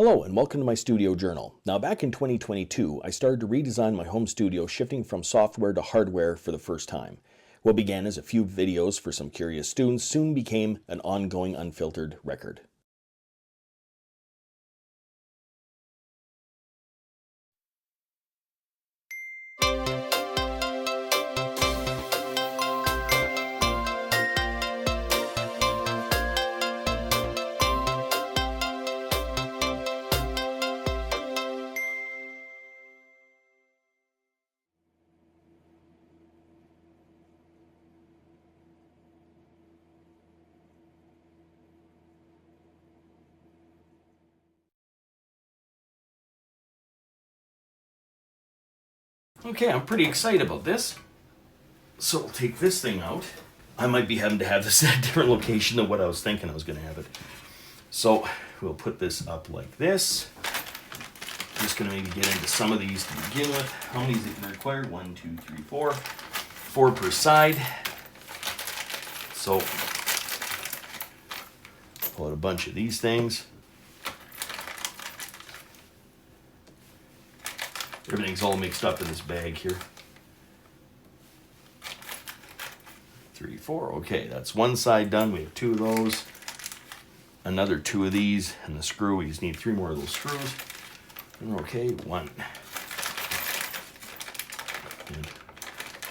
Hello and welcome to my studio journal. Now back in 2022, I started to redesign my home studio, shifting from software to hardware for the first time. What began as a few videos for some curious students soon became an ongoing unfiltered record. Okay, I'm pretty excited about this. So we'll take this thing out. I might be having to have this at a different location than what I was thinking I was going to have it. So we'll put this up like this. I'm just going to maybe get into some of these to begin with. How many is it going to require? 1, 2, 3, 4. 4 per side. So pull out a bunch of these things. Everything's all mixed up in this bag here. 3, 4. Okay, that's one side done. We have 2 of those. Another 2 of these. And the screw, we just need 3 more of those screws. And we're okay. 1. And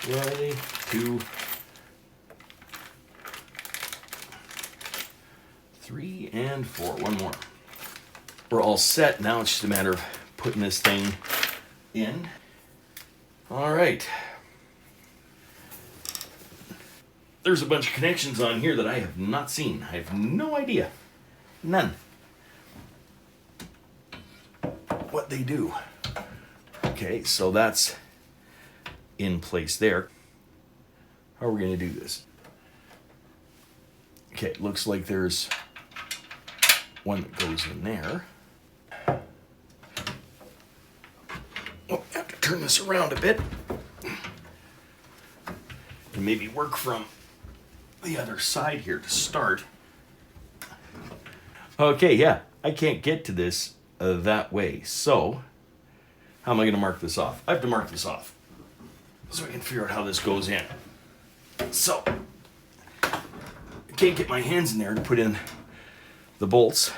where are they? 2. 3 and 4. One more. We're all set. Now it's just a matter of putting this thing in. All right. There's a bunch of connections on here that I have not seen. I have no idea. None. What they do. Okay, so that's in place there. How are we going to do this? Okay, it looks like there's one that goes in there. Oh, I have to turn this around a bit. And maybe work from the other side here to start. Okay, yeah, I can't get to this that way. So, how am I going to mark this off? I have to mark this off so I can figure out how this goes in. So, I can't get my hands in there to put in the bolts.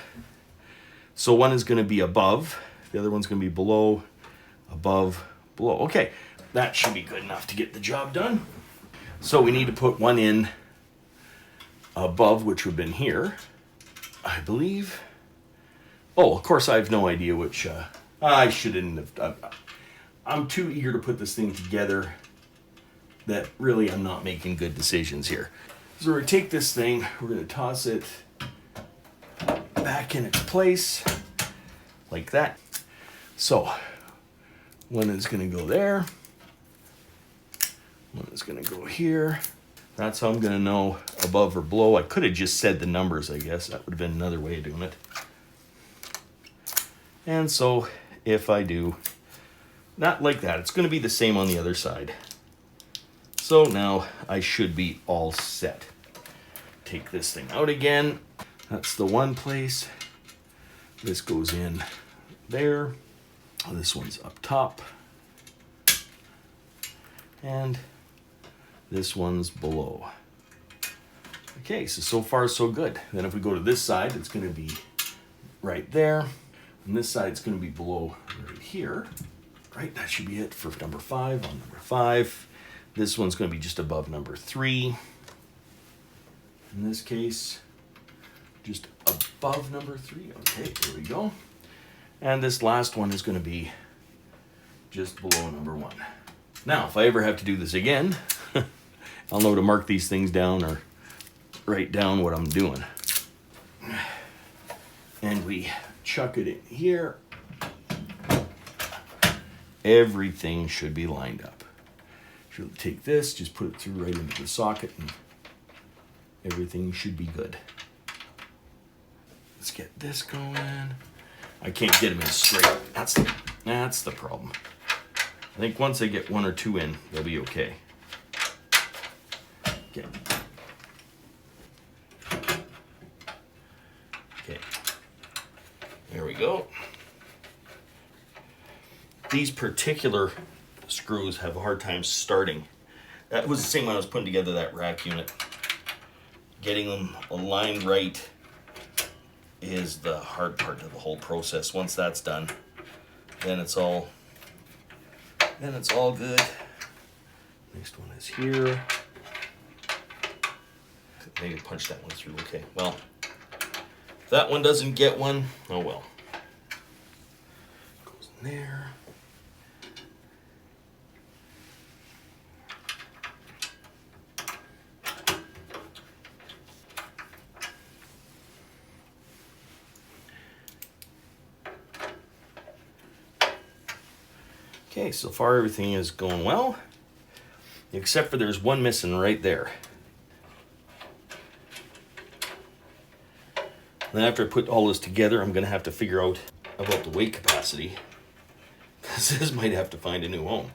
So one is going to be above, the other one's going to be below, above, below. Okay, that should be good enough to get the job done. So we need to put one in above, which would have been here, I believe. Oh, of course, I have no idea which. I shouldn't have. I'm too eager to put this thing together that really I'm not making good decisions here. So we're going to take this thing, we're going to toss it back in its place like that. So one is going to go there. One is going to go here. That's how I'm going to know above or below. I could have just said the numbers, I guess. That would have been another way of doing it. And so if I do, not like that, it's going to be the same on the other side. So now I should be all set. Take this thing out again. That's the one place. This goes in there. This one's up top. And this one's below. Okay, so far so good. Then if we go to this side, it's going to be right there. And this side is going to be below right here. Right, that should be it for number 5 on number 5. This one's going to be just above number 3. In this case, just above number 3. Okay, there we go. And this last one is going to be just below number 1. Now, if I ever have to do this again, I'll know to mark these things down or write down what I'm doing. And we chuck it in here. Everything should be lined up. Should take this, just put it through right into the socket, and everything should be good. Let's get this going. I can't get them in straight. That's the problem. I think once I get 1 or 2 in, they'll be okay. Okay. Okay. There we go. go. These particular screws have a hard time starting. That was the same when I was putting together that rack unit. Getting them aligned right is the hard part of the whole process. Once that's done, then it's all good. Next one is here. Maybe punch that one through. Okay, well, if that one doesn't get one, oh well. Goes in there. Okay, so far everything is going well, except for there's one missing right there. Then after I put all this together, I'm going to have to figure out about the weight capacity, because this might have to find a new home.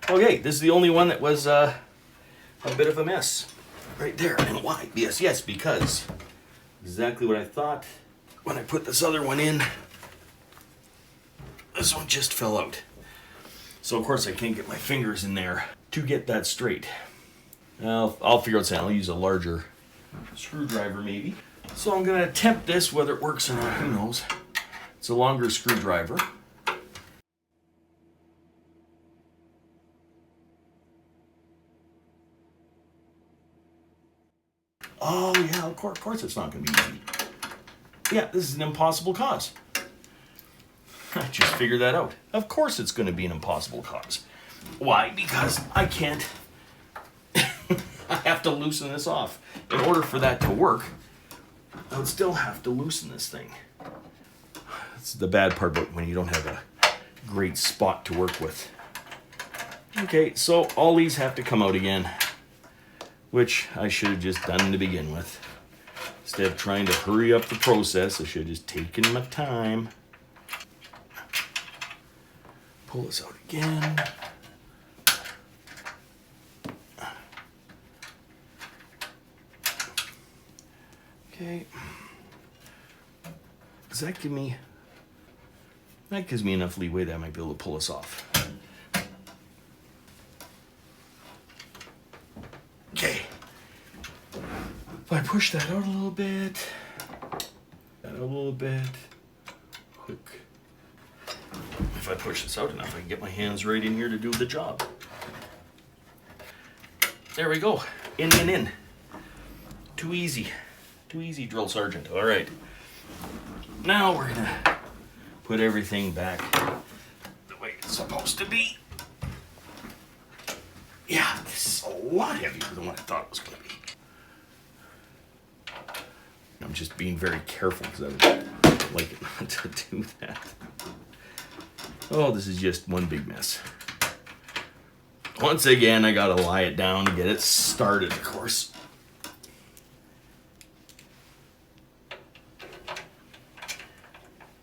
Okay, this is the only one that was a bit of a mess right there. And why? Yes, because exactly what I thought when I put this other one in. This one just fell out. So of course I can't get my fingers in there to get that straight. I'll figure out something. I'll use a larger screwdriver maybe. So I'm going to attempt this, whether it works or not, who knows. It's a longer screwdriver. Oh yeah, of course it's not going to be easy. Yeah, this is an impossible cause. I just figured that out. Of course it's going to be an impossible cause. Why? Because I can't... I have to loosen this off. In order for that to work, I would still have to loosen this thing. That's the bad part about when you don't have a great spot to work with. Okay, so all these have to come out again, which I should have just done to begin with. Instead of trying to hurry up the process, I should have just taken my time. Pull this out again. Okay. Does that give me... That gives me enough leeway that I might be able to pull this off. Okay. If I push that out a little bit, hook. If I push this out enough, I can get my hands right in here to do the job. There we go. In. Too easy, drill sergeant. All right. Now we're gonna put everything back the way it's supposed to be. Yeah, this is a lot heavier than what I thought it was gonna be. I'm just being very careful because I would like it not to do that. Oh, this is just one big mess. Once again, I gotta lie it down to get it started, of course.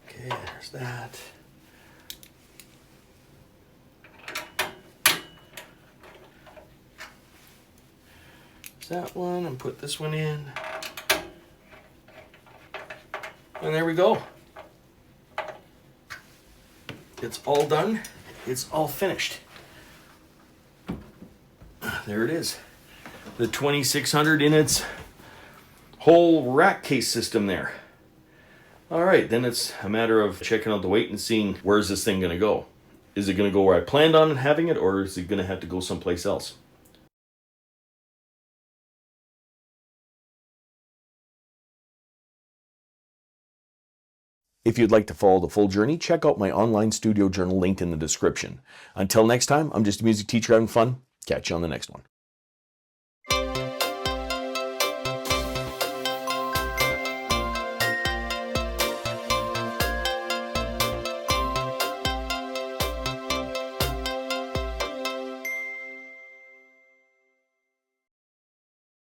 Okay, there's that. There's that one, and put this one in. And there we go. It's all done. It's all finished. There it is. The 2600 in its whole rack case system there. All right, then it's a matter of checking out the weight and seeing where's this thing going to go. Is it going to go where I planned on having it, or is it going to have to go someplace else? If you'd like to follow the full journey, check out my online studio journal linked in the description. Until next time, I'm just a music teacher having fun. Catch you on the next one.